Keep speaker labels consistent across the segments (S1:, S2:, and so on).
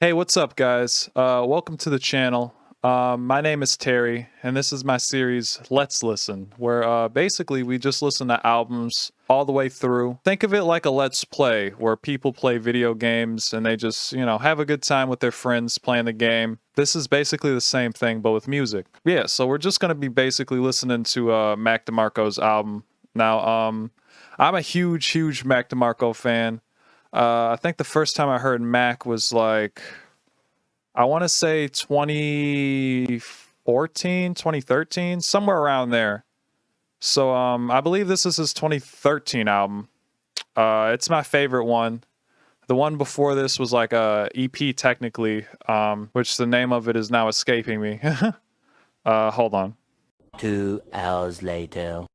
S1: Hey, what's up, guys? Welcome to the channel. My name is Terry, and this is my series, Let's Listen, where basically we just listen to albums all the way through. Think of it like a Let's Play, where people play video games and they just, have a good time with their friends playing the game. This is basically the same thing, but with music. Yeah, so we're just going to be basically listening to Mac DeMarco's album. Now, I'm a huge Mac DeMarco fan. I think the first time I heard Mac was like, I want to say 2014, 2013, somewhere around there. So I believe this is his 2013 album. It's my favorite one. The one before this was like a EP technically, which the name of it is now escaping me. Hold on.
S2: 2 hours later.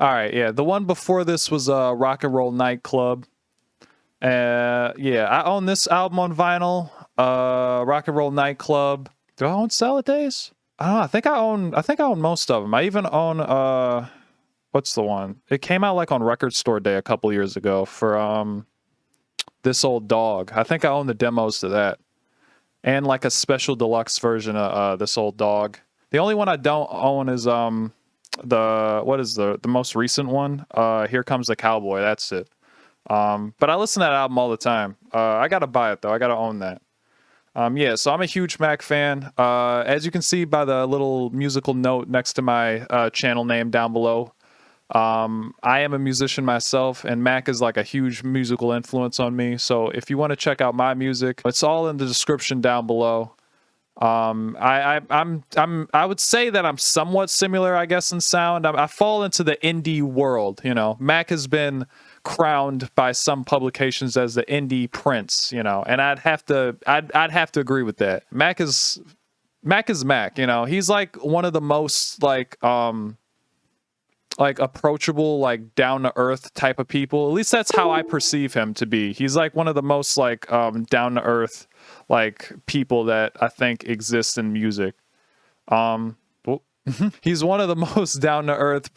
S1: All right, yeah. The one before this was Rock and Roll Nightclub. Yeah, I own this album on vinyl. Rock and Roll Nightclub. Do I own Salad Days? I don't know. I think I own most of them. I even own what's the one? It came out like on Record Store Day a couple years ago for This Old Dog. I think I own the demos to that. And like a special deluxe version of This Old Dog. The only one I don't own is the most recent one? Here Comes the Cowboy. That's it. But I listen to that album all the time. I gotta buy it though. I gotta own that. Yeah, so I'm a huge Mac fan. As you can see by the little musical note next to my channel name down below, I am a musician myself, and Mac is like a huge musical influence on me. So if you want to check out my music, it's all in the description down below. I would say that I'm somewhat similar, I guess, in sound. I fall into the indie world. Mac has been crowned by some publications as the indie prince, and I'd have to agree with that. Mac is Mac. He's like one of the most like approachable, like down to earth type of people. At least that's how I perceive him to be. He's like one of the most like down to earth like people that I think exist in music. He's one of the most down to earth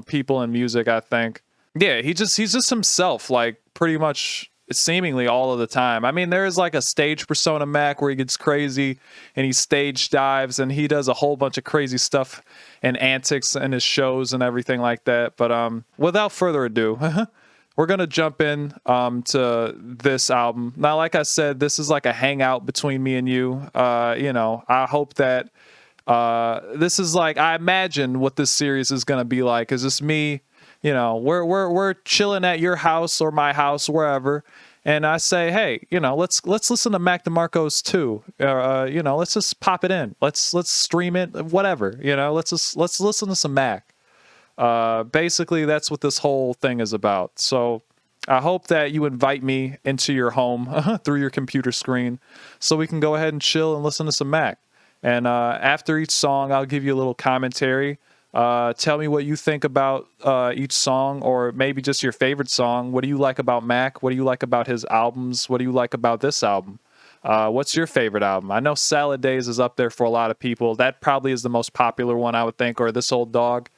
S1: people in music, I think. Yeah, he's just himself, like pretty much seemingly all of the time. I mean, there is like a stage persona Mac where he gets crazy and he stage dives and he does a whole bunch of crazy stuff and antics in his shows and everything like that. But without further ado, we're gonna jump in to this album. Now, like I said, this is like a hangout between me and you. I hope that this is like, I imagine what this series is gonna be like. Is this me? We're chilling at your house or my house, wherever, and I say, hey, let's listen to Mac DeMarco's too. Let's just pop it in. Let's stream it, whatever. Let's listen to some Mac. Basically, that's what this whole thing is about. So I hope that you invite me into your home through your computer screen, so we can go ahead and chill and listen to some Mac. And after each song, I'll give you a little commentary. Tell me what you think about each song, or maybe just your favorite song. What do you like about Mac? What do you like about his albums? What do you like about this album? What's your favorite album? I know Salad Days is up there for a lot of people. That probably is the most popular one, I would think, or This Old Dog.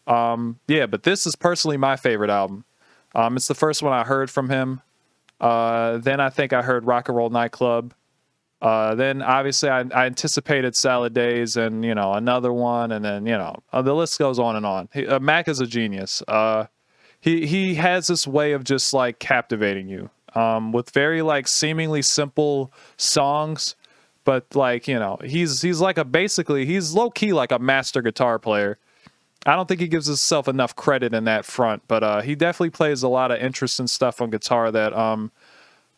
S1: Yeah, but this is personally my favorite album. It's the first one I heard from him. Then I think I heard Rock and Roll Nightclub. Then obviously I anticipated Salad Days and, another one. And then, the list goes on and on. Mac is a genius. He has this way of just like captivating you, with very like seemingly simple songs, but like, he's like he's low key like a master guitar player. I don't think he gives himself enough credit in that front, but he definitely plays a lot of interesting stuff on guitar that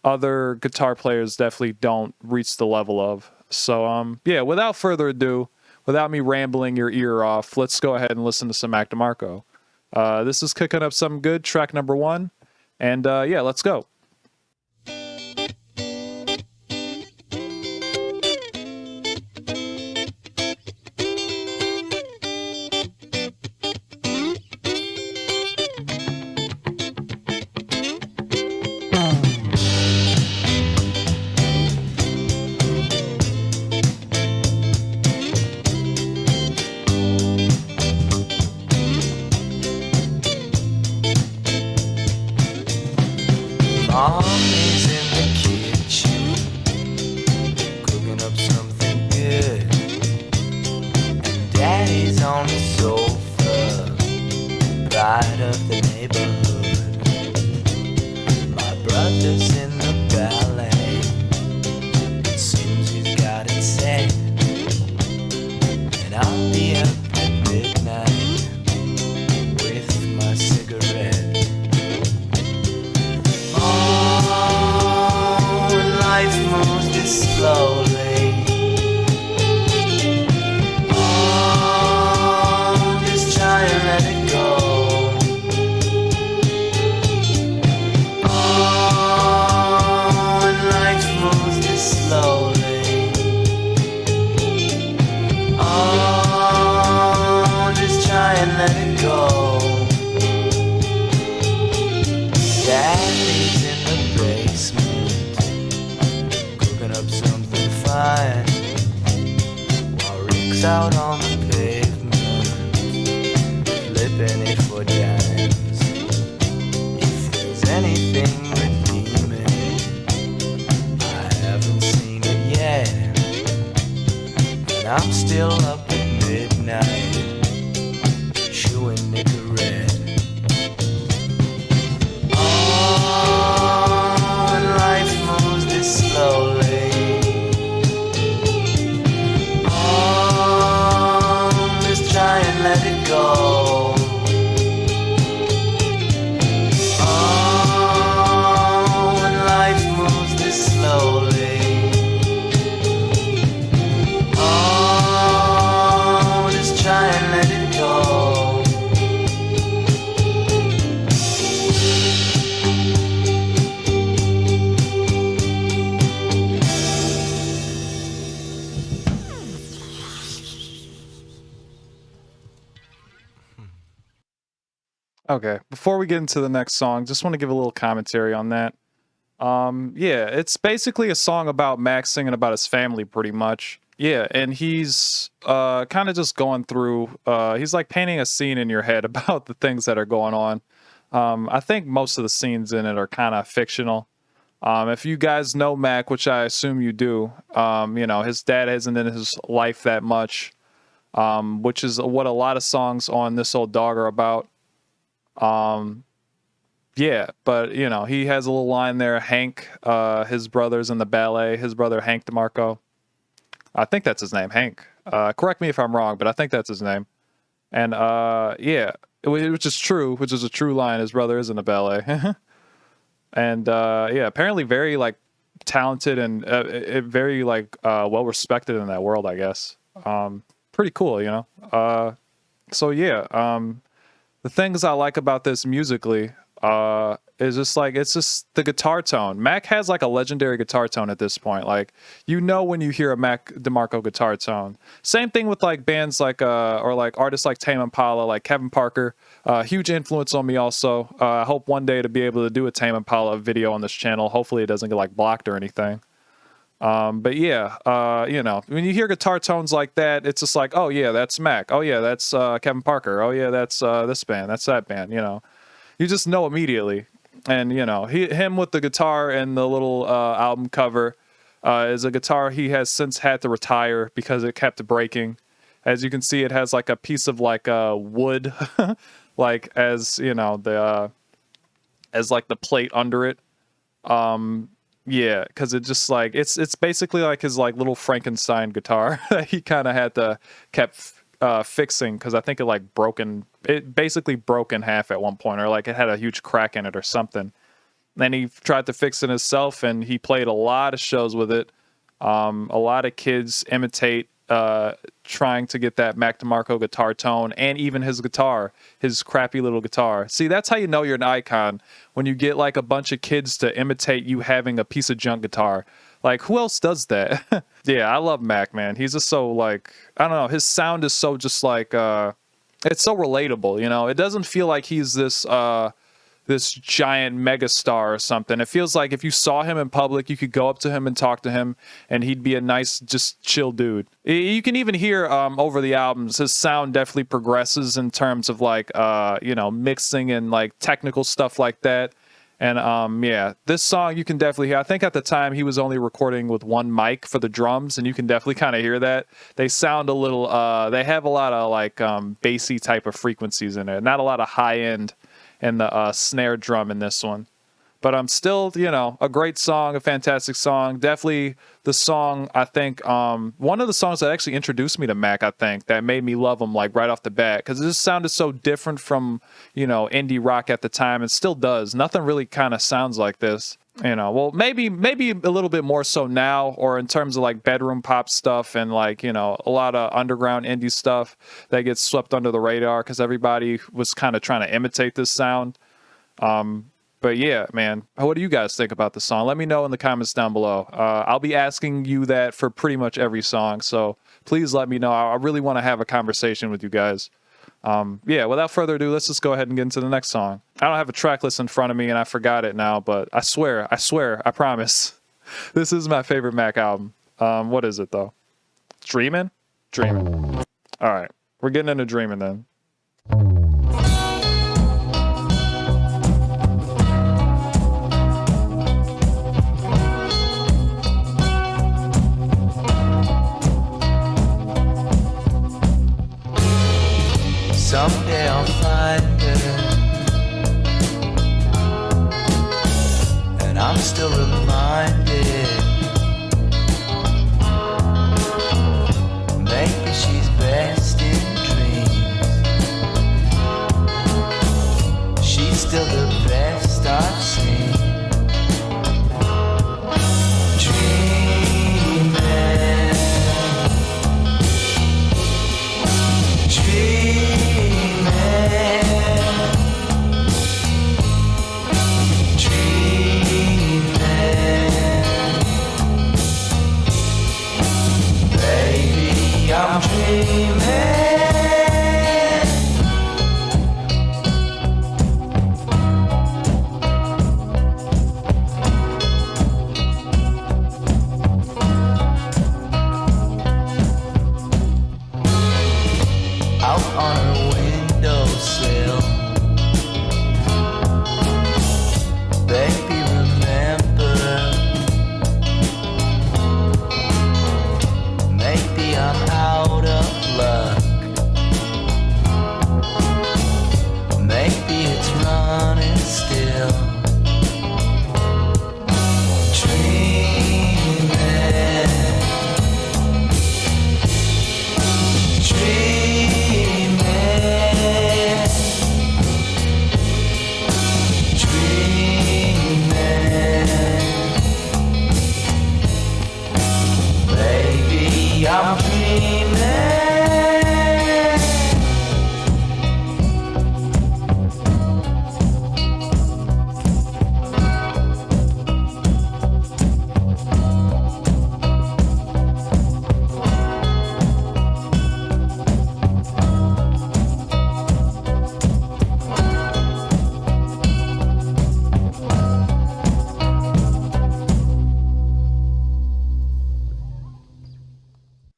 S1: other guitar players definitely don't reach the level of. So, yeah, without further ado, without me rambling your ear off, let's go ahead and listen to some Mac DeMarco. This is Cooking Up Something Good, track number 1. And, yeah, let's go.
S2: this slowly. Oh, just try and let it go. Oh, and life moves this slowly. Oh, just try and let it go. Daddy's in the basement, cooking up something fine, while Rick's out on the pavement, flipping it for dimes. If there's anything redeeming, I haven't seen it yet, and I'm still up at midnight, chewing Nicorette. Slowly. Oh, just try and let it go. Oh, and life moves this slowly. Oh, just try and let it go.
S1: Okay, before we get into the next song, just want to give a little commentary on that. Yeah, it's basically a song about Max singing about his family, pretty much. Yeah, and he's kind of just going through. He's like painting a scene in your head about the things that are going on. I think most of the scenes in it are kind of fictional. If you guys know Mac, which I assume you do, you know his dad isn't in his life that much, which is what a lot of songs on This Old Dog are about. Yeah, but you know, he has a little line there. Hank, his brother's in the ballet. His brother Hank Demarco. I think that's his name, Hank. Correct me if I'm wrong, but I think that's his name. And yeah, which is true, which is a true line. His brother is in the ballet. And yeah, apparently very like talented and very like well respected in that world, I guess. Pretty cool, you know. So yeah, the things I like about this musically is just like, it's just the guitar tone. Mac has like a legendary guitar tone at this point. Like, you know when you hear a Mac DeMarco guitar tone. Same thing with like bands like or like artists like Tame Impala, like Kevin Parker. Huge influence on me also. I hope one day to be able to do a Tame Impala video on this channel. Hopefully it doesn't get like blocked or anything. But yeah, you know, when you hear guitar tones like that, it's just like, oh yeah, that's Mac. Oh yeah, that's Kevin Parker. Oh yeah, that's this band. That's that band. You know, you just know immediately. And you know, him with the guitar and the little album cover is a guitar he has since had to retire because it kept breaking. As you can see, it has like a piece of like wood, like as you know the as like the plate under it. Yeah, because it just like it's basically like his like little Frankenstein guitar that he kind of had to kept fixing because I think it basically broke in half at one point, or like it had a huge crack in it or something. Then he tried to fix it himself, and he played a lot of shows with it. A lot of kids imitate trying to get that Mac DeMarco guitar tone, and even his guitar, his crappy little guitar. See, that's how you know you're an icon, when you get like a bunch of kids to imitate you having a piece of junk guitar. Like, who else does that? Yeah, I love Mac, man. He's just so like, I don't know, his sound is so just like it's so relatable, you know. It doesn't feel like he's this this giant megastar or something. It feels like if you saw him in public, you could go up to him and talk to him, and he'd be a nice, just chill dude. You can even hear over the albums, his sound definitely progresses in terms of like, you know, mixing and like technical stuff like that. And yeah, this song you can definitely hear. I think at the time he was only recording with one mic for the drums, and you can definitely kind of hear that. They sound a little, they have a lot of like bassy type of frequencies in it. Not a lot of high end in the snare drum in this one. But I'm still, you know, a great song, a fantastic song. Definitely the song, I think, one of the songs that actually introduced me to Mac, I think, that made me love him, like, right off the bat. Because it just sounded so different from, you know, indie rock at the time. It still does. Nothing really kind of sounds like this. You know, well, maybe a little bit more so now, or in terms of like bedroom pop stuff and like, you know, a lot of underground indie stuff that gets swept under the radar because everybody was kind of trying to imitate this sound. But yeah, man, what do you guys think about the song? Let me know in the comments down below. I'll be asking you that for pretty much every song, so please let me know. I really want to have a conversation with you guys. Yeah, without further ado, let's just go ahead and get into the next song. I don't have a track list in front of me and I forgot it now, but I swear, I promise. This is my favorite Mac album. What is it though? Dreamin'? Dreamin'. All right, we're getting into Dreamin' then.
S2: Someday I'll find her, and I'm still reminded. Maybe she's best in dreams. She's still the best I've seen. I'm dreaming. Out on her windowsill, baby, remember. Maybe I'm out of luck. Maybe it's running still. Dreaming, dreaming, dreaming. Baby, I'm dreaming.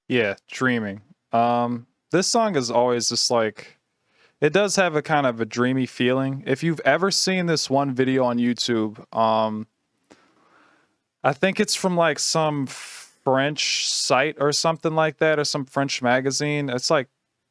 S1: Yeah, Dreaming. This song is always just like, it does have a kind of a dreamy feeling. If you've ever seen this one video on YouTube, I think it's from like some French site or something like that, or some French magazine. It's like,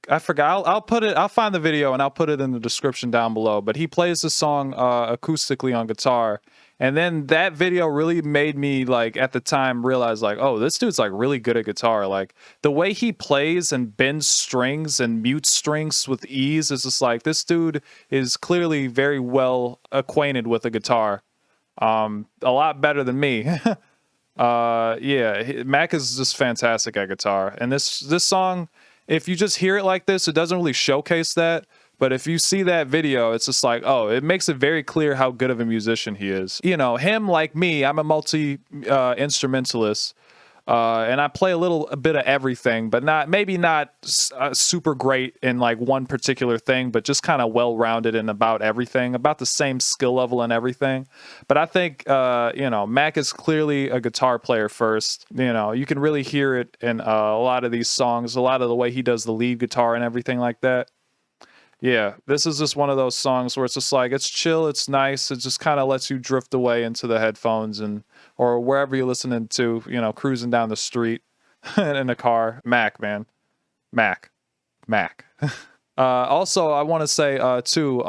S1: I forgot. I'll find the video and I'll put it in the description down below. But he plays the song acoustically on guitar. And then that video really made me, like, at the time realize, like, oh, this dude's like really good at guitar. Like the way he plays and bends strings and mutes strings with ease is just like, this dude is clearly very well acquainted with a guitar. A lot better than me. Yeah, Mac is just fantastic at guitar. And this song, if you just hear it like this, it doesn't really showcase that. But if you see that video, it's just like, oh, it makes it very clear how good of a musician he is. You know, him, like me, I'm a multi-instrumentalist. And I play a bit of everything, but maybe not super great in like one particular thing, but just kind of well-rounded in about everything, about the same skill level and everything. But I think, you know, Mac is clearly a guitar player first. You know, you can really hear it in a lot of these songs, a lot of the way he does the lead guitar and everything like that. Yeah, this is just one of those songs where it's just like, it's chill, it's nice, it just kind of lets you drift away into the headphones and or wherever you're listening to, you know, cruising down the street in a car. Mac, man. Mac. Also, I want to say too,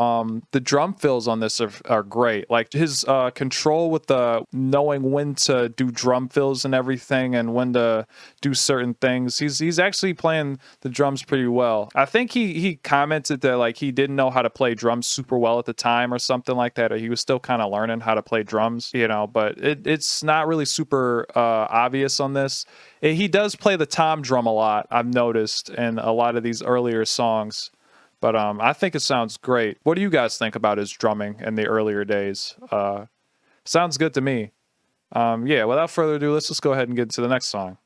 S1: the drum fills on this are great. Like his control with the knowing when to do drum fills and everything, and when to do certain things. He's actually playing the drums pretty well. I think he commented that like he didn't know how to play drums super well at the time or something like that, or he was still kind of learning how to play drums, you know. But it's not really super obvious on this. He does play the tom drum a lot, I've noticed, in a lot of these earlier songs. But I think it sounds great. What do you guys think about his drumming in the earlier days? Sounds good to me. Yeah, without further ado, let's just go ahead and get to the next song.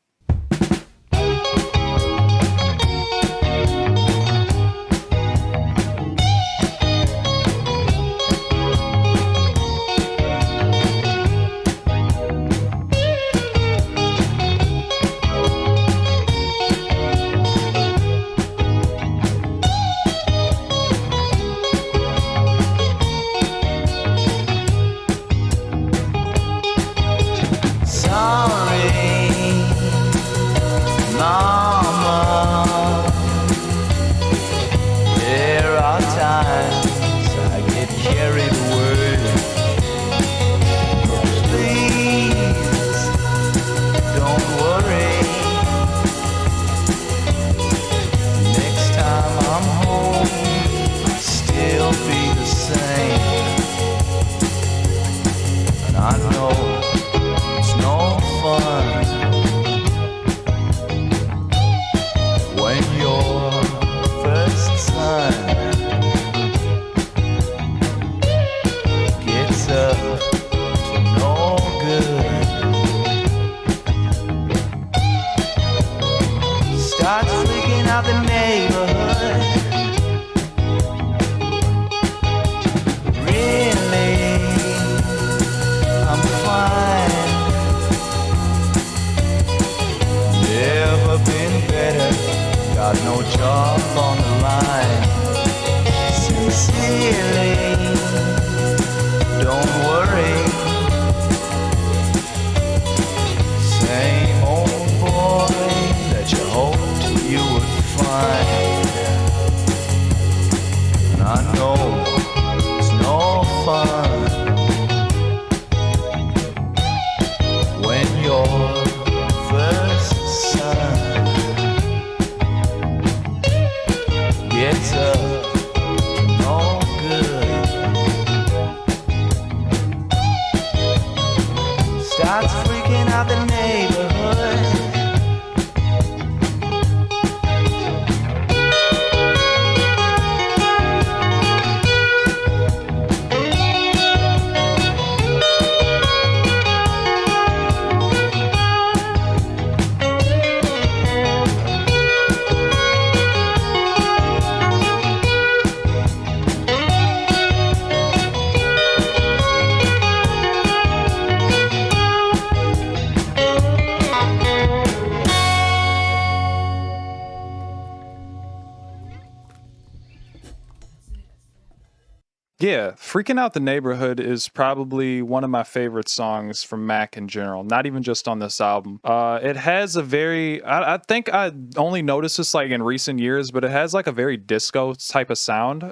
S1: Yeah, Freaking Out the Neighborhood is probably one of my favorite songs from Mac in general, not even just on this album. It has a very, I think I only noticed this like in recent years, but it has like a very disco type of sound.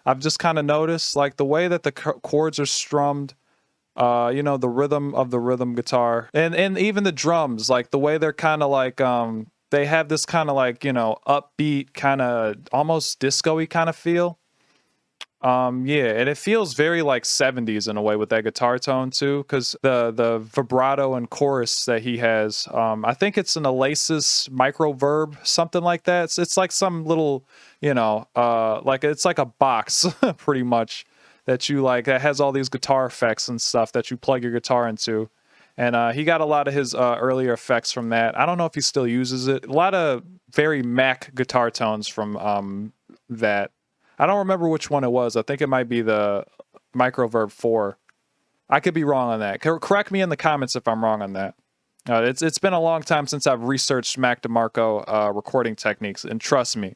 S1: I've just kind of noticed like the way that the chords are strummed, you know, the rhythm of the rhythm guitar and even the drums, like the way they're kind of like, they have this kind of like, you know, upbeat kind of almost disco-y kind of feel. Yeah, and it feels very like 70s in a way with that guitar tone too, because the vibrato and chorus that he has, I think it's an Oasis microverb, something like that. It's like some little, you know, like it's like a box pretty much that you like that has all these guitar effects and stuff that you plug your guitar into. And he got a lot of his earlier effects from that. I don't know if he still uses it. A lot of very Mac guitar tones from that. I don't remember which one it was. I think it might be the Microverb 4. I could be wrong on that. Correct me in the comments if I'm wrong on that. It's been a long time since I've researched Mac DeMarco recording techniques, and trust me,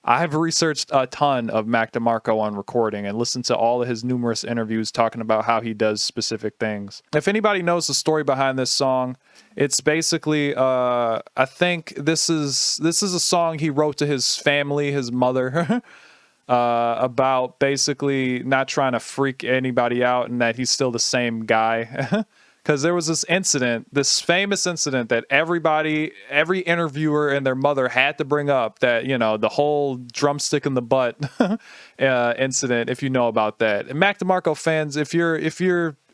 S1: I have researched a ton of Mac DeMarco on recording and listened to all of his numerous interviews talking about how he does specific things. If anybody knows the story behind this song, it's basically I think this is a song he wrote to his family, his mother, about basically not trying to freak anybody out and that he's still the same guy. Because there was this incident, this famous incident that every interviewer and their mother had to bring up, that, you know, the whole drumstick in the butt incident, if you know about that. And Mac DeMarco fans, if you're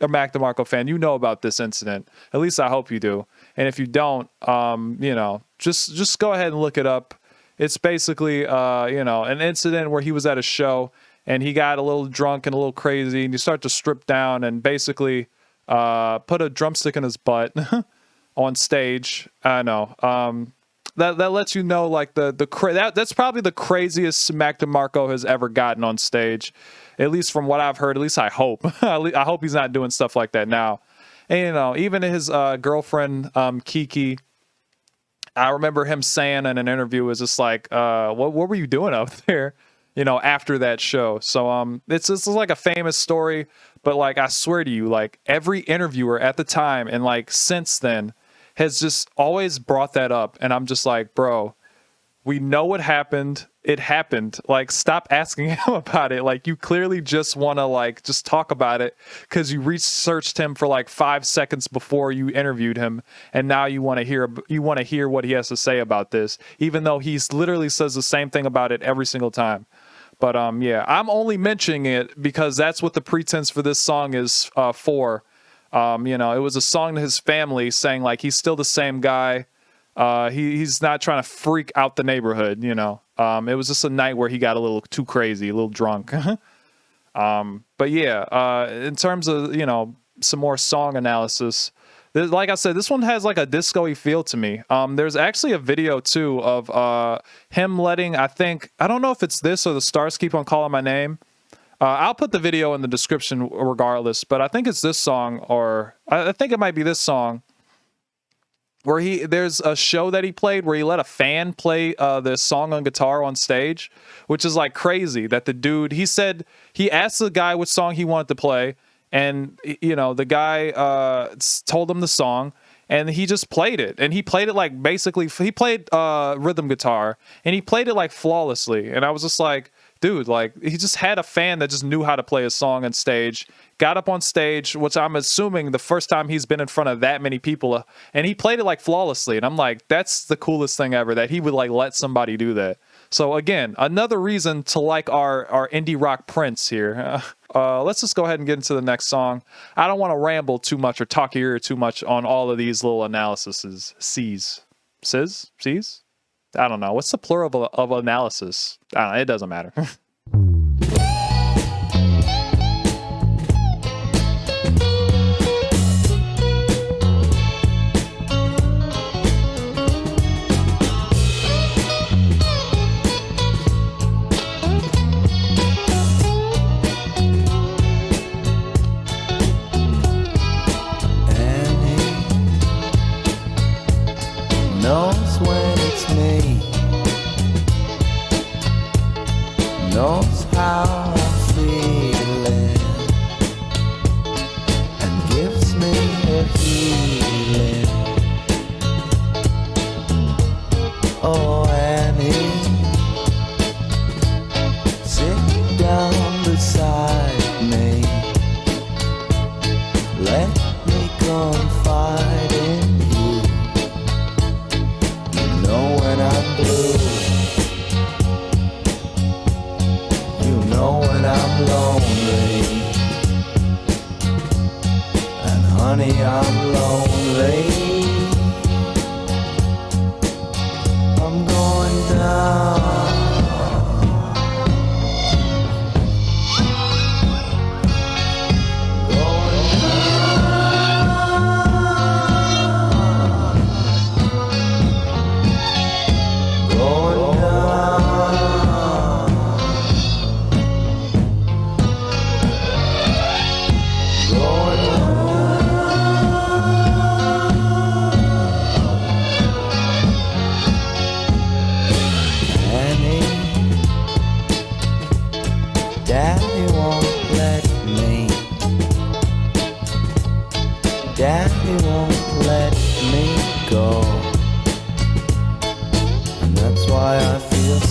S1: a Mac DeMarco fan, you know about this incident. At least I hope you do. And if you don't, you know, just go ahead and look it up. It's basically, you know, an incident where he was at a show and he got a little drunk and a little crazy, and you start to strip down and basically put a drumstick in his butt on stage. I know. That lets you know, like, that's probably the craziest Mac DeMarco has ever gotten on stage, at least from what I've heard. At least I hope. I hope he's not doing stuff like that now. And, you know, even his girlfriend, Kiki, I remember him saying in an interview, was just like, what were you doing up there, you know, after that show? So it's like a famous story, but like, I swear to you, like, every interviewer at the time and like since then has just always brought that up. And I'm just like, bro, we know what happened. It happened. Like, stop asking him about it. Like, you clearly just want to like just talk about it because you researched him for like 5 seconds before you interviewed him, and now you want to hear what he has to say about this, even though he's literally says the same thing about it every single time. But yeah, I'm only mentioning it because that's what the pretense for this song is for. You know, it was a song to his family saying like he's still the same guy. He's not trying to freak out the neighborhood, you know. It was just a night where he got a little too crazy, a little drunk. But yeah, in terms of, you know, some more song analysis, like I said, this one has like a disco-y feel to me. There's actually a video too of him letting, I don't know if it's this or The Stars Keep on Calling My Name. I'll put the video in the description regardless, but I think it's this song, or I think it might be this song, where there's a show that he played where he let a fan play the song on guitar on stage, which is like crazy. That the dude, he said, he asked the guy which song he wanted to play, and, you know, the guy told him the song, and he just played it. And he played it like, basically, he played rhythm guitar, and he played it like flawlessly. And I was just like, dude, like, he just had a fan that just knew how to play a song on stage, got up on stage, which I'm assuming the first time he's been in front of that many people, and he played it like flawlessly. And I'm like, that's the coolest thing ever, that he would like let somebody do that. So again, another reason to like our indie rock prince here. Let's just go ahead and get into the next song. I don't want to ramble too much or talk your ear too much on all of these little analyses. C's? I don't know. What's the plural of analysis? I don't know. It doesn't matter.
S2: Knows when it's me, knows how I'm feeling, and gives me a healing. Oh, Annie, sit down beside me, let me confide in you. You know when I'm blue, you know when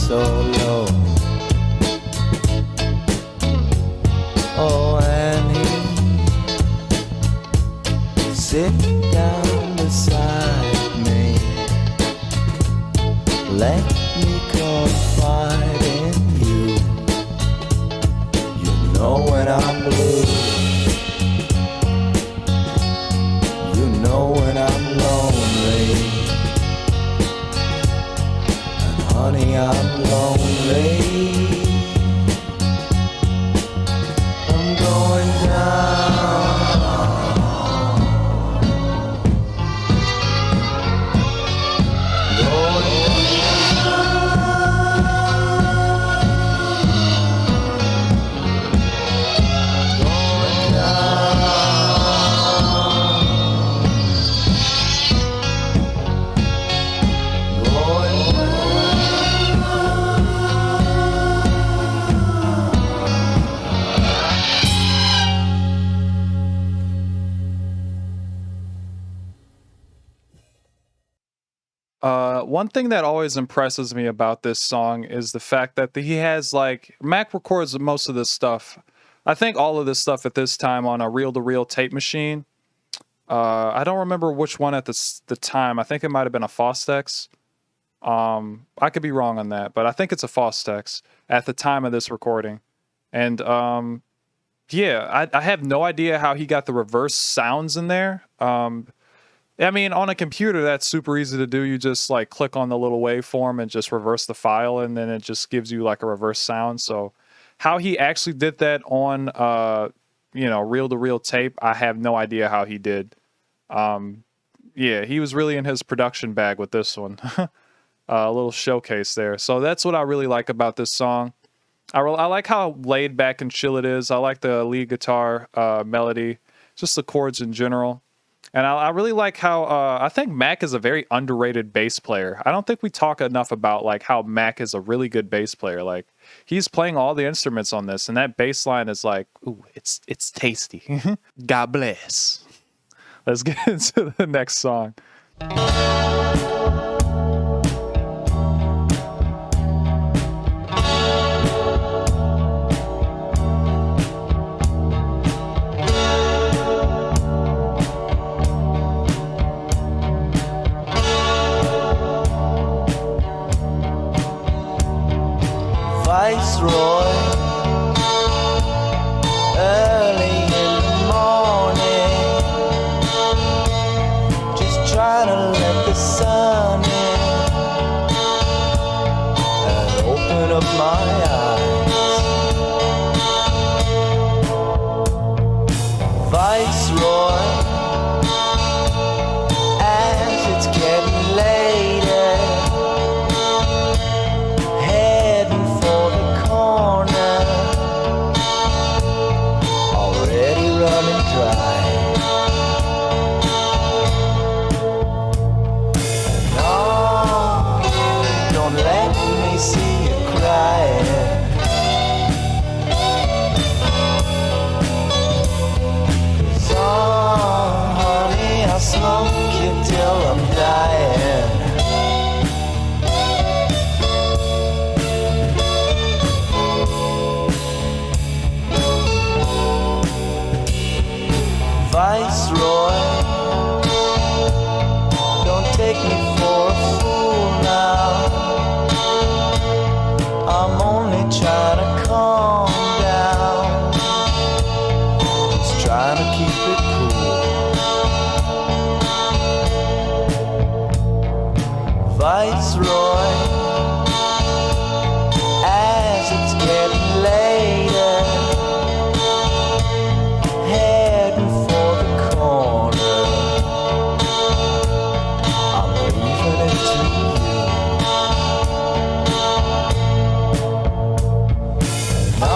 S2: so low. Oh, Annie, sit down beside me. Let me confide in you. You know when I'm blue. You know when I'm lonely. And honey, I'm lonely. I'm going down.
S1: One thing that always impresses me about this song is the fact that he has, like, Mac records most of this stuff. I think all of this stuff at this time on a reel-to-reel tape machine. I don't remember which one at the time. I think it might have been a Fostex. I could be wrong on that, but I think it's a Fostex at the time of this recording. And yeah, I have no idea how he got the reverse sounds in there. I mean, on a computer, that's super easy to do. You just like click on the little waveform and just reverse the file, and then it just gives you like a reverse sound. So how he actually did that on, reel-to-reel tape, I have no idea how he did. Yeah, he was really in his production bag with this one. A little showcase there. So that's what I really like about this song. I like how laid back and chill it is. I like the lead guitar melody, just the chords in general. And I really like how I think Mac is a very underrated bass player. I don't think we talk enough about like how Mac is a really good bass player. Like he's playing all the instruments on this, and that bass line is like, ooh, it's tasty. God bless. Let's get into the next song.
S2: Viceroy, early in the morning, just trying to let the sun in and open up my eyes. Viceroy, as it's getting later, heading for the corner, already running dry. No, don't let me see you crying. 'Cause, oh, honey, I'll smoke you till I'm dying. Viceroy, don't take me for a fool now. I'm only trying to calm down, just trying to keep it cool. Viceroy, as it's getting later, heading for the corner, I'm leaving it to you. No,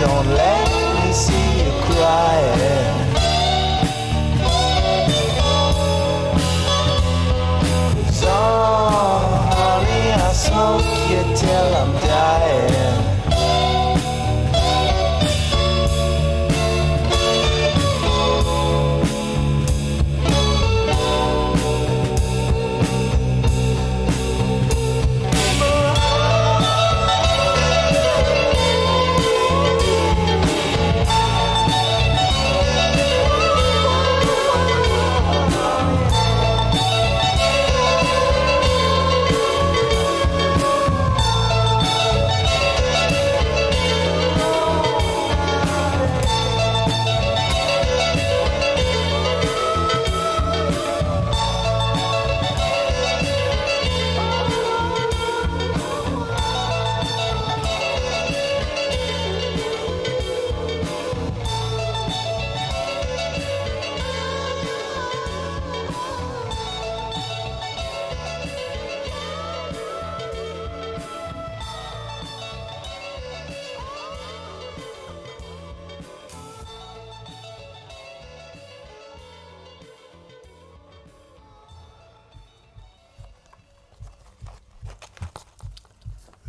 S2: don't let me see you crying. 'Cause, oh,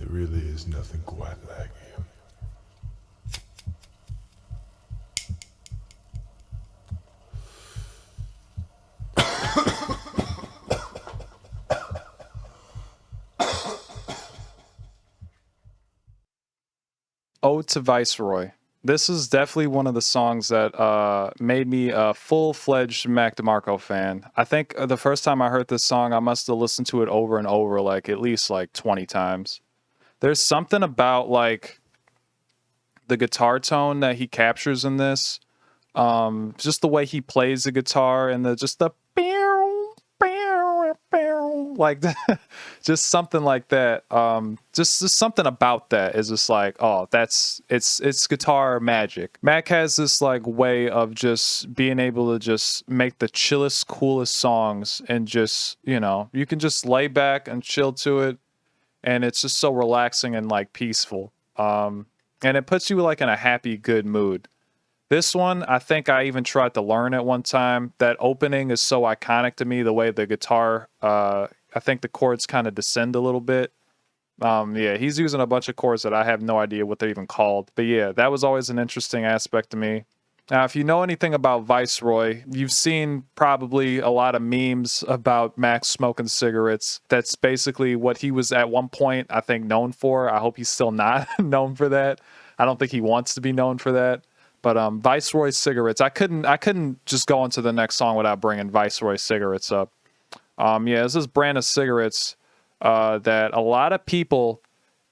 S3: really is nothing quite like him.
S1: Ode to Viceroy. This is definitely one of the songs that made me a full-fledged Mac DeMarco fan. I think the first time I heard this song, I must have listened to it over and over, like at least like 20 times. There's something about like the guitar tone that he captures in this. Just the way he plays the guitar and the like just something like that. Just something about that is just like, oh, it's guitar magic. Mac has this like way of just being able to just make the chillest, coolest songs, and just, you know, you can just lay back and chill to it, and it's just so relaxing and like peaceful. And it puts you like in a happy, good mood. This one, I think I even tried to learn at one time. That opening is so iconic to me, the way the guitar, I think the chords kind of descend a little bit. Yeah, he's using a bunch of chords that I have no idea what they're even called. But yeah, that was always an interesting aspect to me. Now, if you know anything about Viceroy, you've seen probably a lot of memes about Max smoking cigarettes. That's basically what he was at one point, I think, known for. I hope he's still not known for that. I don't think he wants to be known for that. But Viceroy cigarettes, I couldn't just go into the next song without bringing Viceroy cigarettes up. Yeah, this is brand of cigarettes that a lot of people.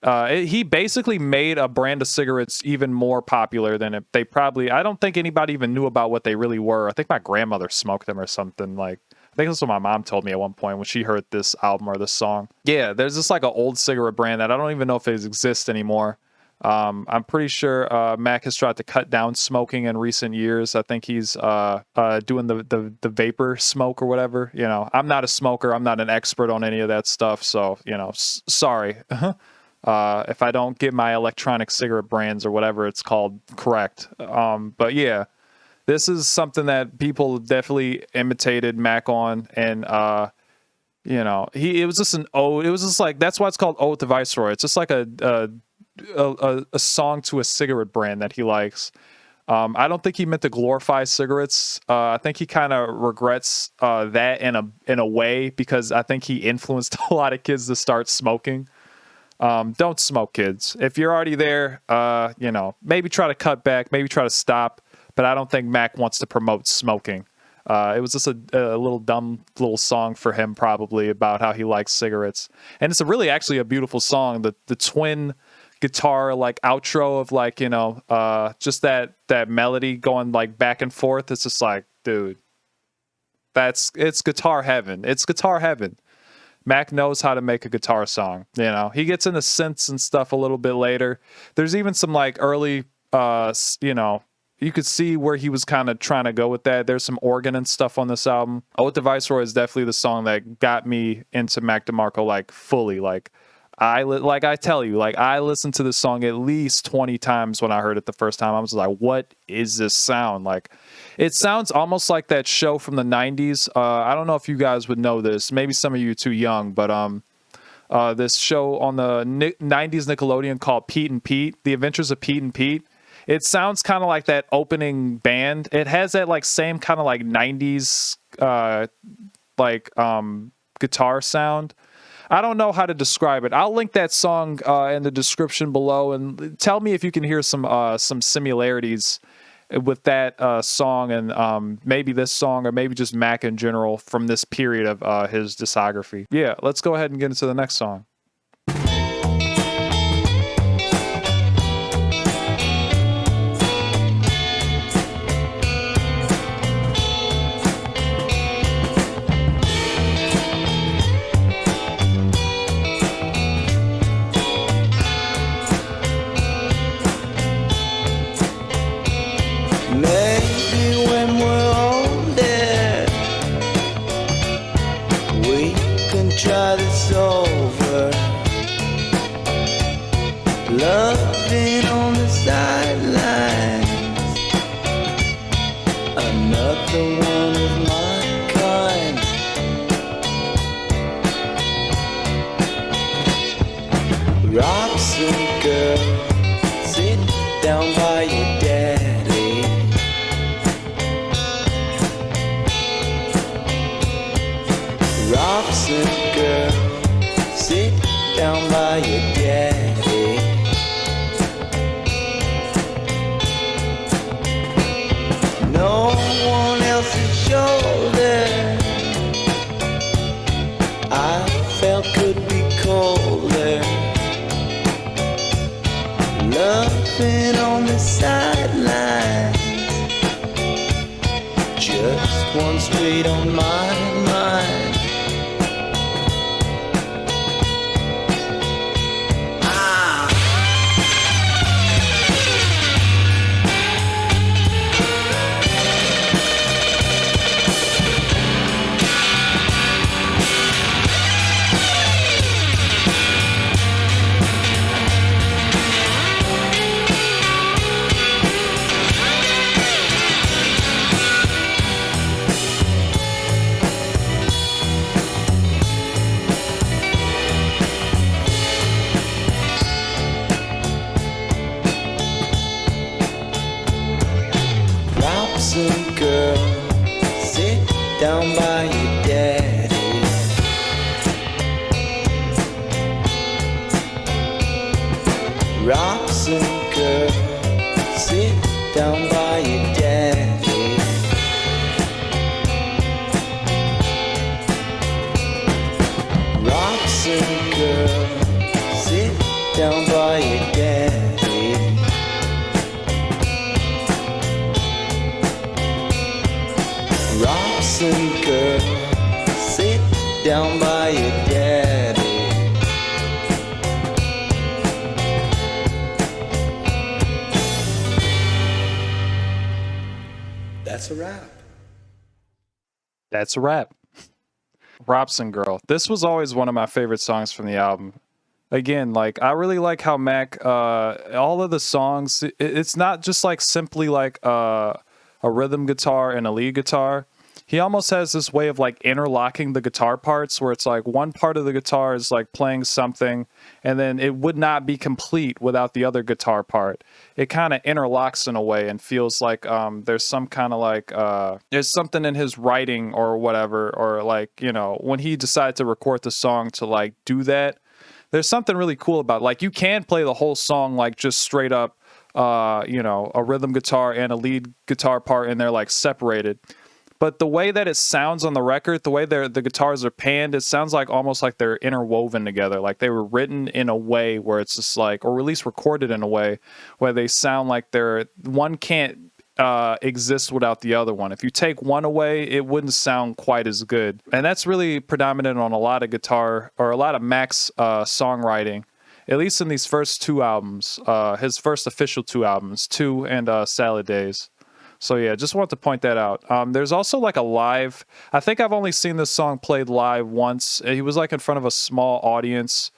S1: He basically made a brand of cigarettes even more popular than they probably. I don't think anybody even knew about what they really were. I think my grandmother smoked them or something. Like, I think that's what my mom told me at one point when she heard this album or this song. Yeah, there's this like an old cigarette brand that I don't even know if it exists anymore. I'm pretty sure Mac has tried to cut down smoking in recent years. I think he's doing the vapor smoke or whatever. You know, I'm not a smoker. I'm not an expert on any of that stuff. So, you know, sorry if I don't get my electronic cigarette brands or whatever it's called correct. But yeah, this is something that people definitely imitated Mac on, and you know, it was just an ode. It was just like, that's why it's called Ode to Viceroy. It's just like a song to a cigarette brand that he likes. I don't think he meant to glorify cigarettes. I think he kind of regrets that in a way, because I think he influenced a lot of kids to start smoking. Don't smoke, kids. If you're already there, you know, maybe try to cut back, maybe try to stop. But I don't think Mac wants to promote smoking. It was just a little dumb little song for him, probably, about how he likes cigarettes. And it's really actually a beautiful song. The twin guitar like outro of like, you know, just that melody going like back and forth. It's just like, dude, it's guitar heaven. It's guitar heaven. Mac knows how to make a guitar song. You know, he gets into synths and stuff a little bit later. There's even some like early, you know, you could see where he was kind of trying to go with that. There's some organ and stuff on this album. Ode to Viceroy is definitely the song that got me into Mac DeMarco like fully. Like I listened to this song at least 20 times when I heard it the first time. I was like, what is this sound? Like, it sounds almost like that show from the 90s. I don't know if you guys would know this. Maybe some of you are too young, but this show on the 90s Nickelodeon called Pete and Pete, The Adventures of Pete and Pete. It sounds kind of like that opening band. It has that like same kind of like 90s guitar sound. I don't know how to describe it. I'll link that song in the description below, and tell me if you can hear some similarities with that song and maybe this song, or maybe just Mac in general from this period of his discography. Yeah, let's go ahead and get into the next song.
S2: Maybe when we're older, we can try this over. Loving on the sidelines, another one of my kind. Rock down by your daddy. Robson girl, sit down by your daddy. No one else's shoulder I felt could be colder. Loving on the sidelines, just one straight on my mind. Robson girl, sit down by your daddy. Robson girl, sit down by your daddy. Robson girl, sit down by your daddy. Robson girl, sit down by your daddy. That's a wrap.
S1: That's a wrap. Robson Girl. This was always one of my favorite songs from the album. Again, like, I really like how Mac, all of the songs, it's not just like simply like a rhythm guitar and a lead guitar. He almost has this way of like interlocking the guitar parts where it's like one part of the guitar is like playing something and then it would not be complete without the other guitar part. It kind of interlocks in a way and feels like there's some kind of like there's something in his writing or whatever, or like, you know, when he decided to record the song to like do that, there's something really cool about it. Like, you can play the whole song like just straight up you know, a rhythm guitar and a lead guitar part and they're like separated. But the way that it sounds on the record, the way the guitars are panned, it sounds like almost like they're interwoven together. Like they were written in a way where it's just like, or at least recorded in a way where they sound like one can't exist without the other one. If you take one away, it wouldn't sound quite as good. And that's really predominant on a lot of guitar, or a lot of Mac's songwriting, at least in these first two albums, his first official two albums, 2 and Salad Days. So yeah, just wanted to point that out. There's also like a live, I think I've only seen this song played live once. He was like in front of a small audience.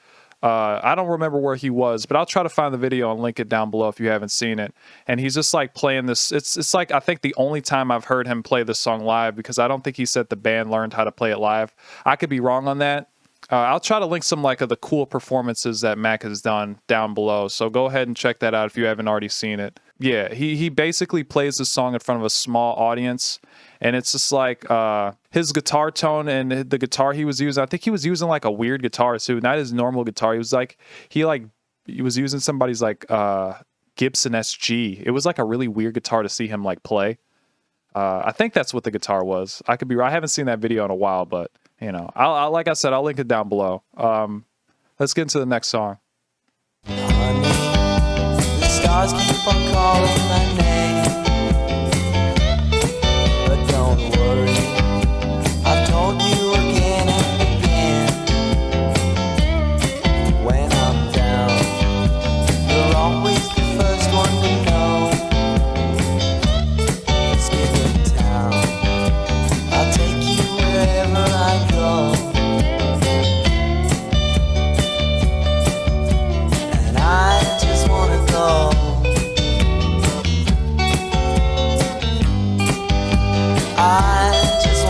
S1: I don't remember where he was, but I'll try to find the video and link it down below if you haven't seen it. And he's just like playing this. It's like, I think the only time I've heard him play this song live, because I don't think he said the band learned how to play it live. I could be wrong on that. I'll try to link some like of the cool performances that Mac has done down below. So go ahead and check that out if you haven't already seen it. Yeah, he basically plays this song in front of a small audience, and it's just like his guitar tone and the guitar he was using. I think he was using like a weird guitar too, not his normal guitar. He was using somebody's like Gibson SG. It was like a really weird guitar to see him like play. I think that's what the guitar was. I could be right. I haven't seen that video in a while, but you know, I'll like I said, I'll link it down below. Let's get into the next song.
S2: Honey, the stars keep on calling my name, but don't worry, I've told you again and again. When I'm down, you're always the first one to know. Skip in town, I'll take you wherever I go. And I just wanna go. I just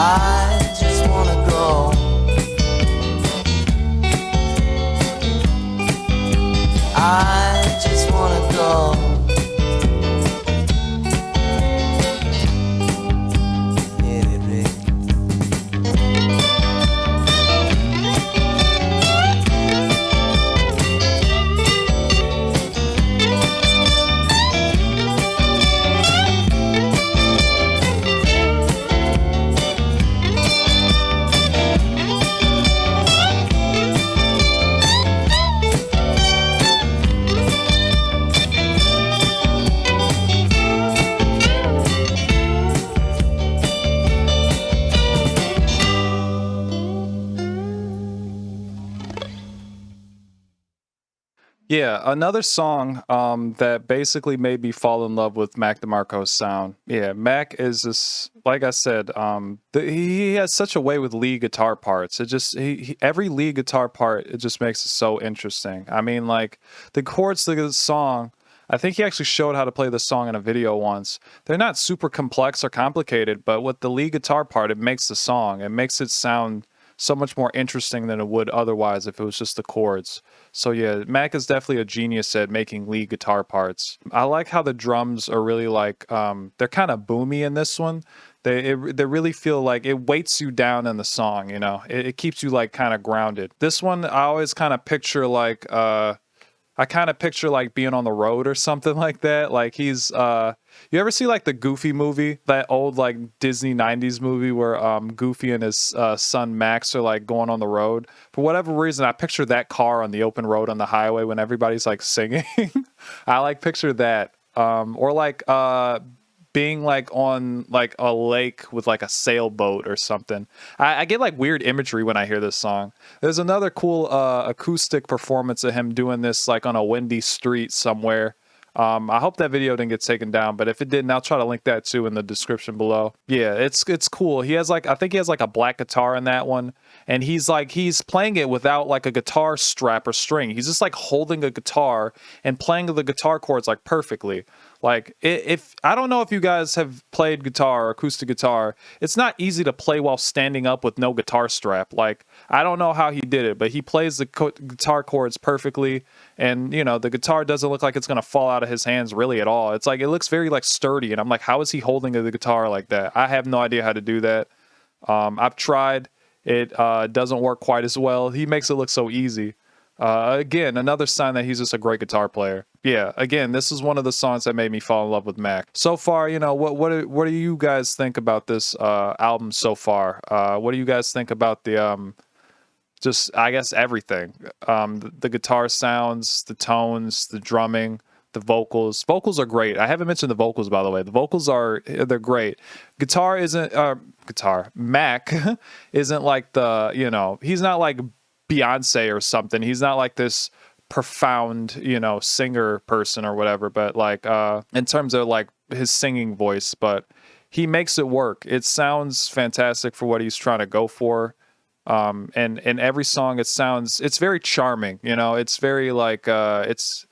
S2: I just wanna go. I just wanna go. Hit it, Rick.
S1: Yeah, another song that basically made me fall in love with Mac DeMarco's sound. Yeah, Mac is this, like I said, he has such a way with lead guitar parts. It just every lead guitar part, it just makes it so interesting. I mean, like the chords to the song, I think he actually showed how to play the song in a video once. They're not super complex or complicated, but with the lead guitar part, it makes the song. It makes it sound so much more interesting than it would otherwise if it was just the chords. So yeah, Mac is definitely a genius at making lead guitar parts. I like how the drums are really like, they're kind of boomy in this one. They really feel like it weights you down in the song, you know? It keeps you like kind of grounded. This one, I always kind of picture like, being on the road or something like that. Like he's, you ever see like the Goofy movie, that old like Disney 90s movie where Goofy and his son Max are like going on the road? For whatever reason, I picture that car on the open road on the highway when everybody's like singing. I like picture that. Or like being like on like a lake with like a sailboat or something. I get like weird imagery when I hear this song. There's another cool acoustic performance of him doing this like on a windy street somewhere. I hope that video didn't get taken down, but if it didn't, I'll try to link that too in the description below. Yeah, it's cool. He has like, I think he has like a black guitar in that one, and he's playing it without like a guitar strap or string. He's just like holding a guitar and playing the guitar chords like perfectly. Like if I don't know if you guys have played guitar or acoustic guitar, it's not easy to play while standing up with no guitar strap. Like I don't know how he did it, but he plays the guitar chords perfectly, and you know the guitar doesn't look like it's gonna fall out of his hands really at all. It's like it looks very like sturdy, and I'm like, how is he holding the guitar like that? I have no idea how to do that. I've tried. It doesn't work quite as well. He makes it look so easy. Again, another sign that he's just a great guitar player. Yeah, again, this is one of the songs that made me fall in love with Mac. So far, you know, what do you guys think about this album so far? What do you guys think about the just, I guess, everything? The guitar sounds, the tones, the drumming, the vocals. Vocals are great. I haven't mentioned the vocals, by the way. The vocals they're great. Mac isn't like the, you know, he's not like Beyonce or something. He's not like this profound, you know, singer person or whatever, but like in terms of like his singing voice, but he makes it work. It sounds fantastic for what he's trying to go for. And in every song it's very charming, you know. It's very like it's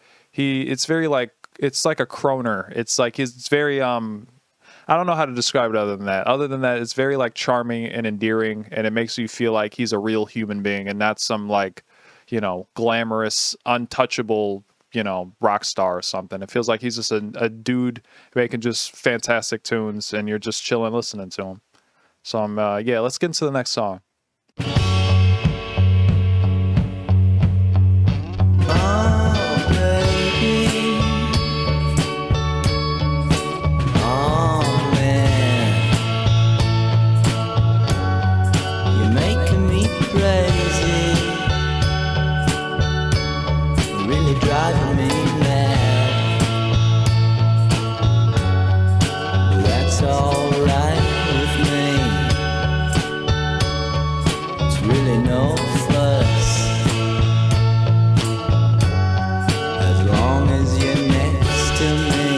S1: like a croner. It's like it's very I don't know how to describe it other than that. Other than that, it's very like charming and endearing, and it makes you feel like he's a real human being and not some like, you know, glamorous, untouchable, you know, rock star or something. It feels like he's just a dude making just fantastic tunes, and you're just chilling listening to him. So yeah, let's get into the next song.
S2: Driving me mad, but that's alright with me. It's really no fuss, as long as you're next to me,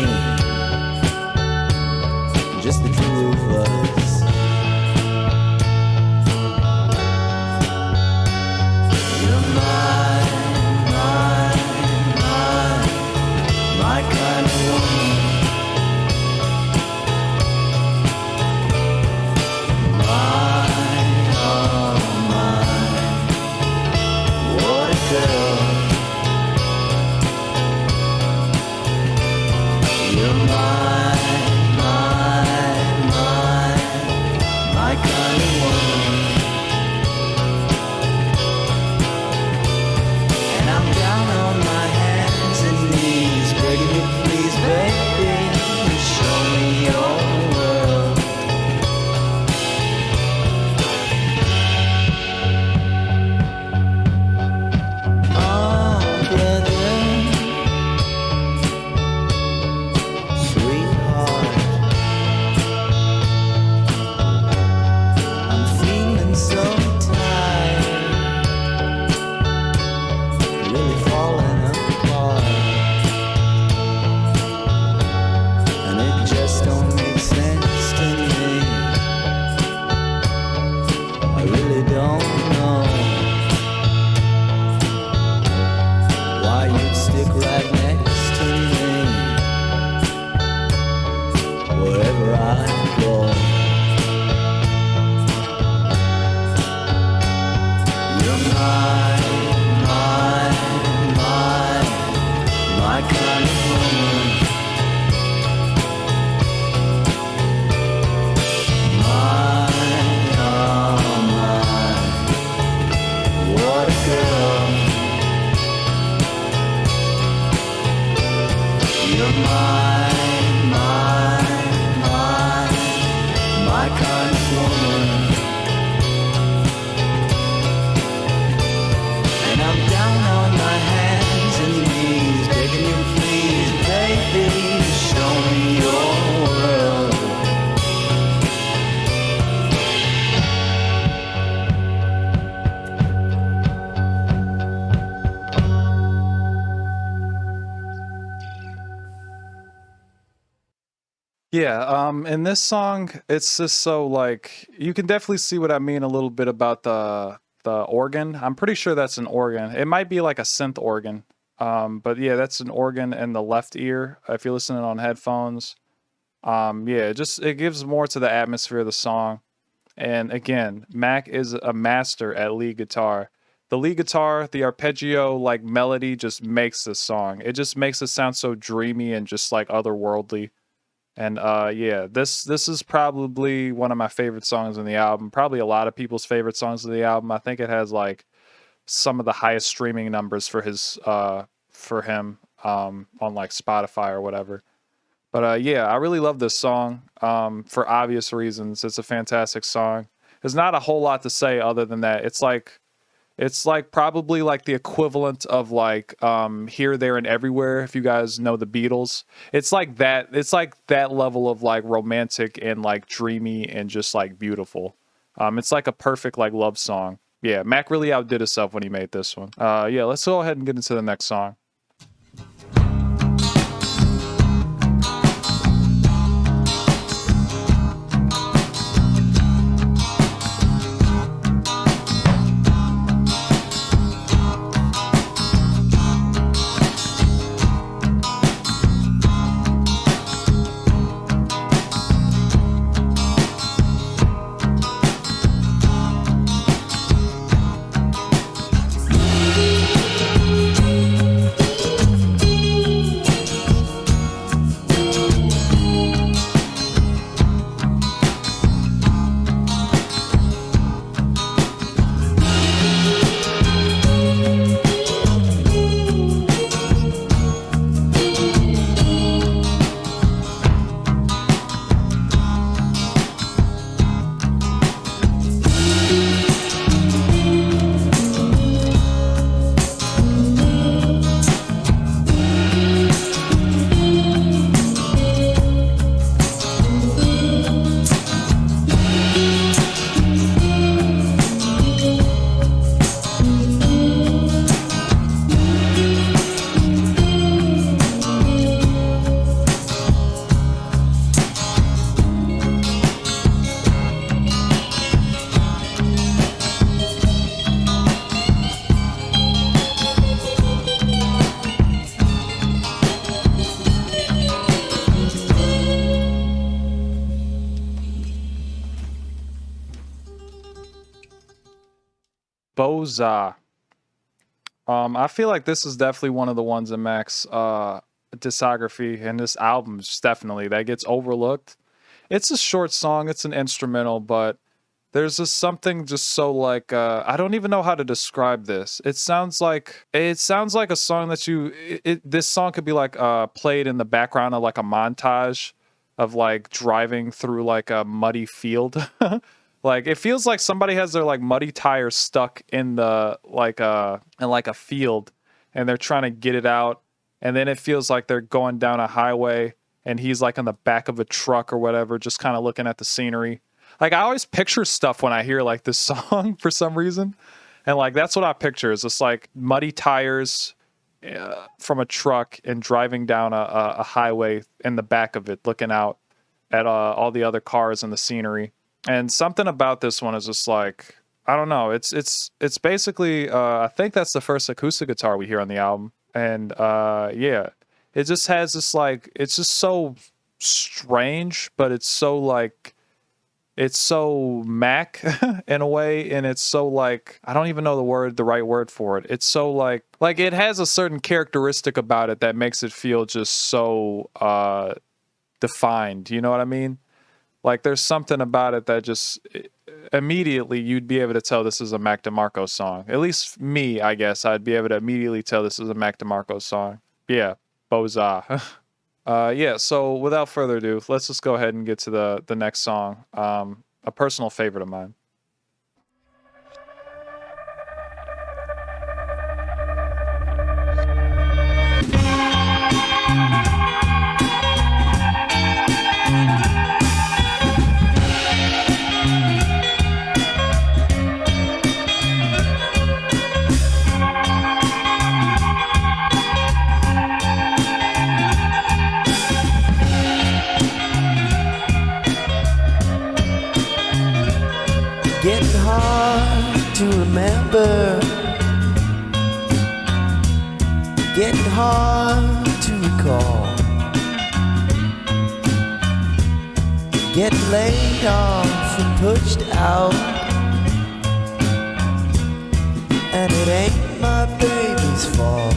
S2: just the two of us. You're mine. My kind of woman, my
S1: Yeah, in this song, it's just so like you can definitely see what I mean a little bit about the organ. I'm pretty sure that's an organ. It might be like a synth organ. But yeah, that's an organ in the left ear if you're listening on headphones. Yeah, it gives more to the atmosphere of the song. And again, Mac is a master at lead guitar. The lead guitar, the arpeggio like melody just makes this song. It just makes it sound so dreamy and just like otherworldly. And yeah, this is probably one of my favorite songs on the album. Probably a lot of people's favorite songs of the album. I think it has like some of the highest streaming numbers for him on like Spotify or whatever. But yeah, I really love this song for obvious reasons. It's a fantastic song. There's not a whole lot to say other than that. It's like probably like the equivalent of like Here, There, and Everywhere, if you guys know the Beatles. It's like that. It's like that level of like romantic and like dreamy and just like beautiful. It's like a perfect like love song. Yeah, Mac really outdid himself when he made this one. Yeah, let's go ahead and get into the next song. Boe Zaah. I feel like this is definitely one of the ones in Mac's discography, and this album is definitely that gets overlooked. It's a short song, it's an instrumental, but there's just something just so like I don't even know how to describe this. It sounds like a song that this song could be like played in the background of like a montage of like driving through like a muddy field. Like it feels like somebody has their like muddy tires stuck in the like a field and they're trying to get it out, and then it feels like they're going down a highway and he's like on the back of a truck or whatever, just kind of looking at the scenery. Like I always picture stuff when I hear like this song for some reason. And like that's what I picture is just like muddy tires from a truck and driving down a highway in the back of it, looking out at all the other cars and the scenery. And something about this one is just like, I don't know. It's basically I think that's the first acoustic guitar we hear on the album. And yeah, it just has this like, it's just so strange, but it's so Mac in a way, and it's so like, I don't even know the right word for it. It's so like it has a certain characteristic about it that makes it feel just so defined. You know what I mean? Like there's something about it that just immediately you'd be able to tell this is a Mac DeMarco song. At least me, I guess, I'd be able to immediately tell this is a Mac DeMarco song. Yeah, Boe Zaah. Yeah, so without further ado, let's just go ahead and get to the next song. A personal favorite of mine.
S2: Getting hard to remember, getting hard to recall, getting laid off and pushed out, and it ain't my baby's fault.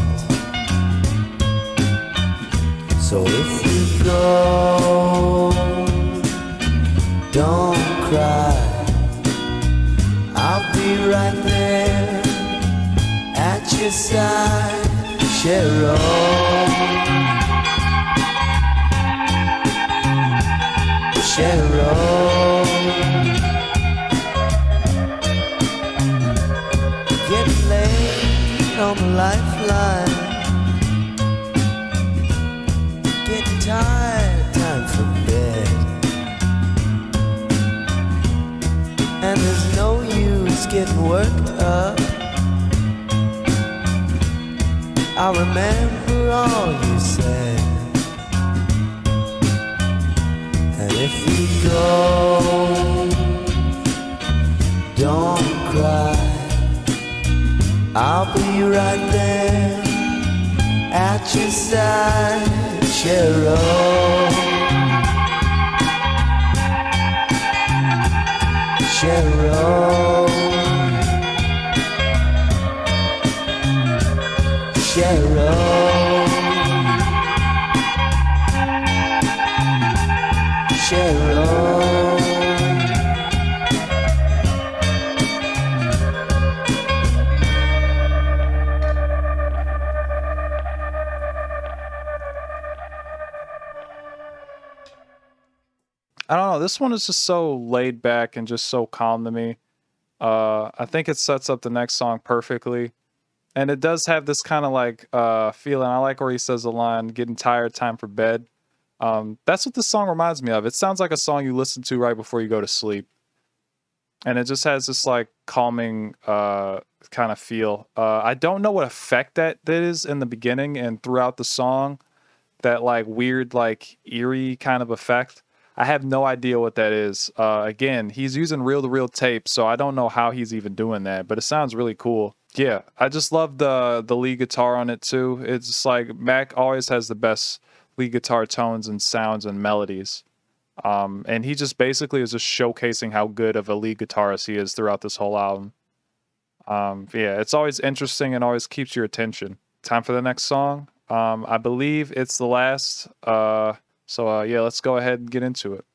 S2: So if you go, don't cry, I'll be right there at your side, Sherrill. Sherrill. Getting laid on the lifeline, getting tired, time for bed, and there's no use getting worked up. I remember all you said, and if you go, don't cry, I'll be right there at your side, Sherrill. Sherrill. Sherrill. Sherrill.
S1: I don't know. This one is just so laid back and just so calm to me. I think it sets up the next song perfectly. And it does have this kind of like feeling. I like where he says the line, getting tired, time for bed. That's what this song reminds me of. It sounds like a song you listen to right before you go to sleep. And it just has this like calming kind of feel. I don't know what effect that is in the beginning and throughout the song. That like weird, like eerie kind of effect. I have no idea what that is. Again, he's using reel-to-reel tape, so I don't know how he's even doing that, but it sounds really cool. Yeah, I just love the lead guitar on it too. It's just like Mac always has the best lead guitar tones and sounds and melodies. And he just basically is just showcasing how good of a lead guitarist he is throughout this whole album. Yeah, it's always interesting and always keeps your attention. Time for the next song. I believe it's the last. So yeah, let's go ahead and get into it.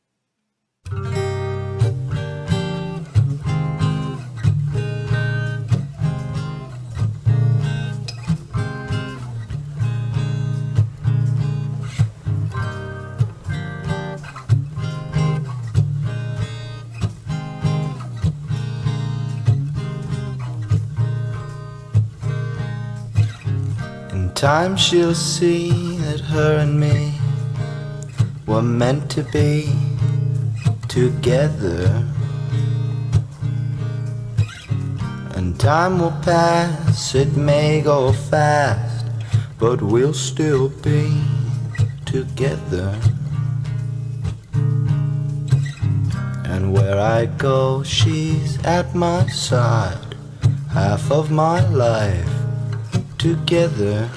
S2: In time she'll see that her and me were meant to be together, and time will pass, it may go fast, but we'll still be together. And where I go, she's at my side, half of my life together.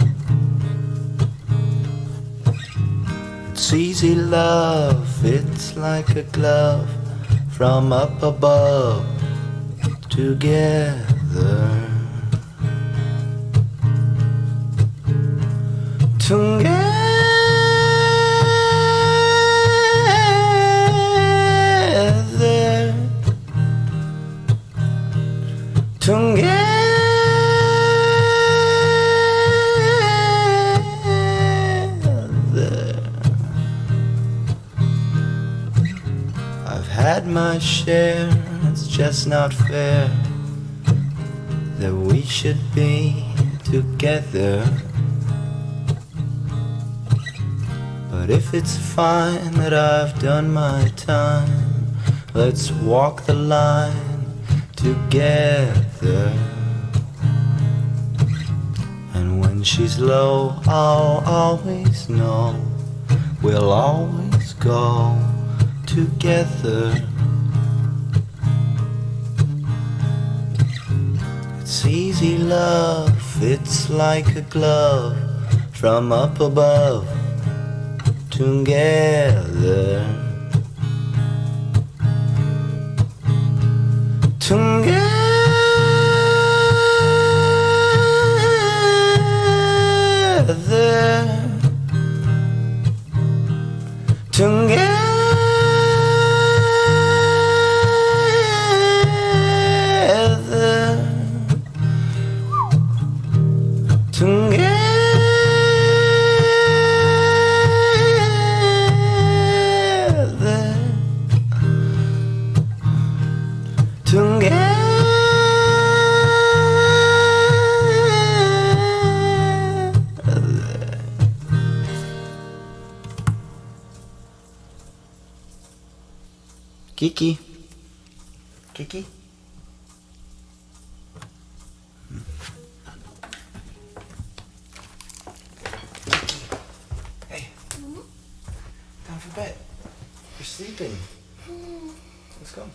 S2: It's easy love, it's like a glove from up above, together. Together. Together. Had my share, it's just not fair that we should be together. But if it's fine that I've done my time, let's walk the line together. And when she's low, I'll always know we'll always go together. It's easy love, fits like a glove from up above. Together, Kiki. Kiki? Hey. Time for bed. You're sleeping. Let's go.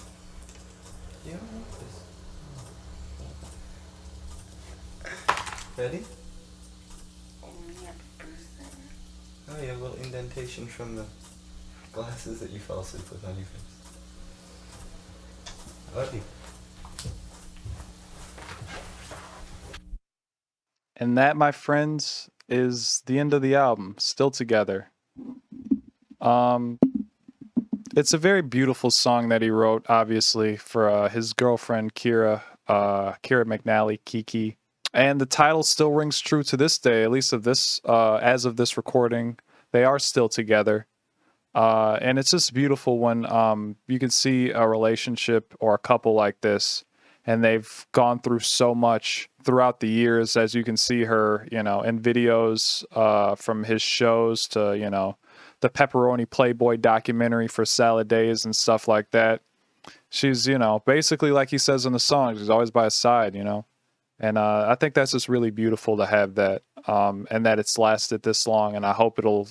S2: You don't want this. Ready? Oh, you have a little indentation from the glasses that you fell asleep with on your face. I love you.
S1: And that, my friends, is the end of the album. Still Together. It's a very beautiful song that he wrote, obviously, for his girlfriend Kira McNally, Kiki. And the title still rings true to this day, at least of this, as of this recording. They are still together. And it's just beautiful when you can see a relationship or a couple like this, and they've gone through so much throughout the years, as you can see her, in videos from his shows to, the Pepperoni Playboy documentary for Salad Days and stuff like that. She's, basically like he says in the song, she's always by his side, And I think that's just really beautiful to have that, and that it's lasted this long, and I hope it'll,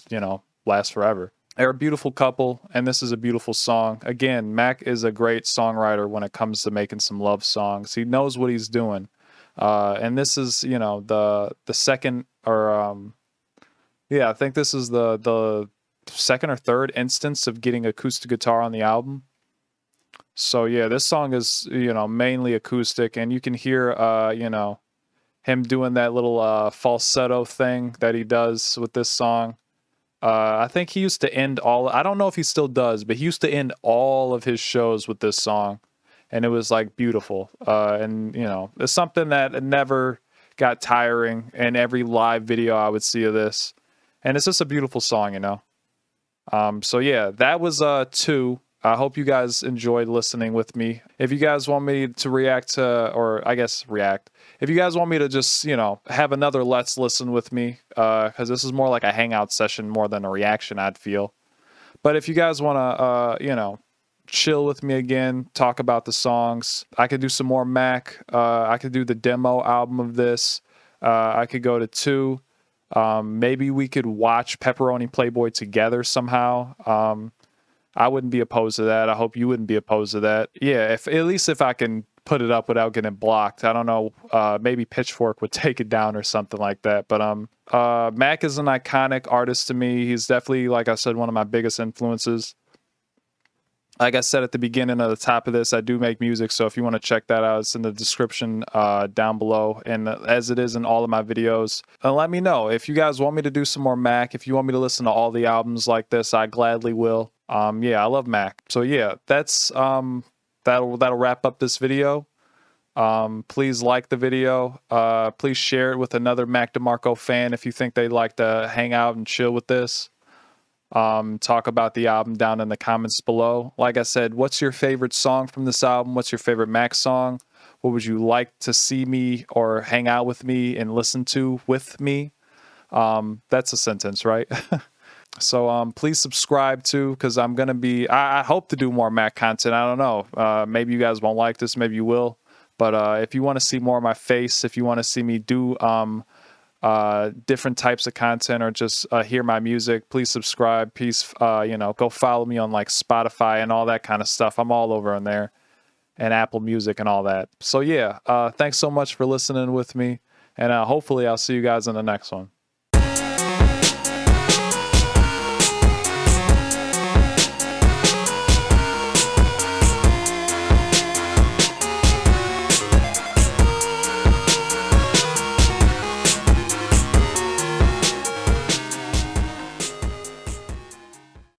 S1: last forever. They're a beautiful couple, and this is a beautiful song. Again, Mac is a great songwriter when it comes to making some love songs. He knows what he's doing. And this is, the second, or I think this is the second or third instance of getting acoustic guitar on the album. So yeah, this song is, mainly acoustic, and you can hear, him doing that little falsetto thing that he does with this song. I think he used to end I don't know if he still does, but he used to end all of his shows with this song, and it was like beautiful. And it's something that never got tiring in every live video I would see of this. And it's just a beautiful song, So yeah, that was 2. I hope you guys enjoyed listening with me. If you guys want me to react to, or I guess react, if you guys want me to just, have another Let's Listen with me, because this is more like a hangout session more than a reaction, I'd feel. But if you guys want to, chill with me again, talk about the songs, I could do some more Mac. I could do the demo album of this. I could go to 2. Maybe we could watch Pepperoni Playboy together somehow. I wouldn't be opposed to that. I hope you wouldn't be opposed to that. Yeah, at least if I can put it up without getting blocked. I don't know. Maybe Pitchfork would take it down or something like that. But Mac is an iconic artist to me. He's definitely, like I said, one of my biggest influences. Like I said at the beginning of the top of this, I do make music. So if you want to check that out, it's in the description down below. And as it is in all of my videos. And let me know if you guys want me to do some more Mac. If you want me to listen to all the albums like this, I gladly will. Yeah, I love Mac. So yeah, that's that'll wrap up this video. Please like the video. Please share it with another Mac Demarco fan if you think they'd like to hang out and chill with this. Talk about the album down in the comments below. Like I said, what's your favorite song from this album? What's your favorite Mac song? What would you like to see me or hang out with me and listen to with me? That's a sentence, right? So please subscribe too, because I'm going to be, I hope to do more Mac content. I don't know. Maybe you guys won't like this. Maybe you will. But if you want to see more of my face, if you want to see me do different types of content or just hear my music, please subscribe. Please, go follow me on like Spotify and all that kind of stuff. I'm all over in there. and Apple Music and all that. So yeah, thanks so much for listening with me, and hopefully I'll see you guys in the next one.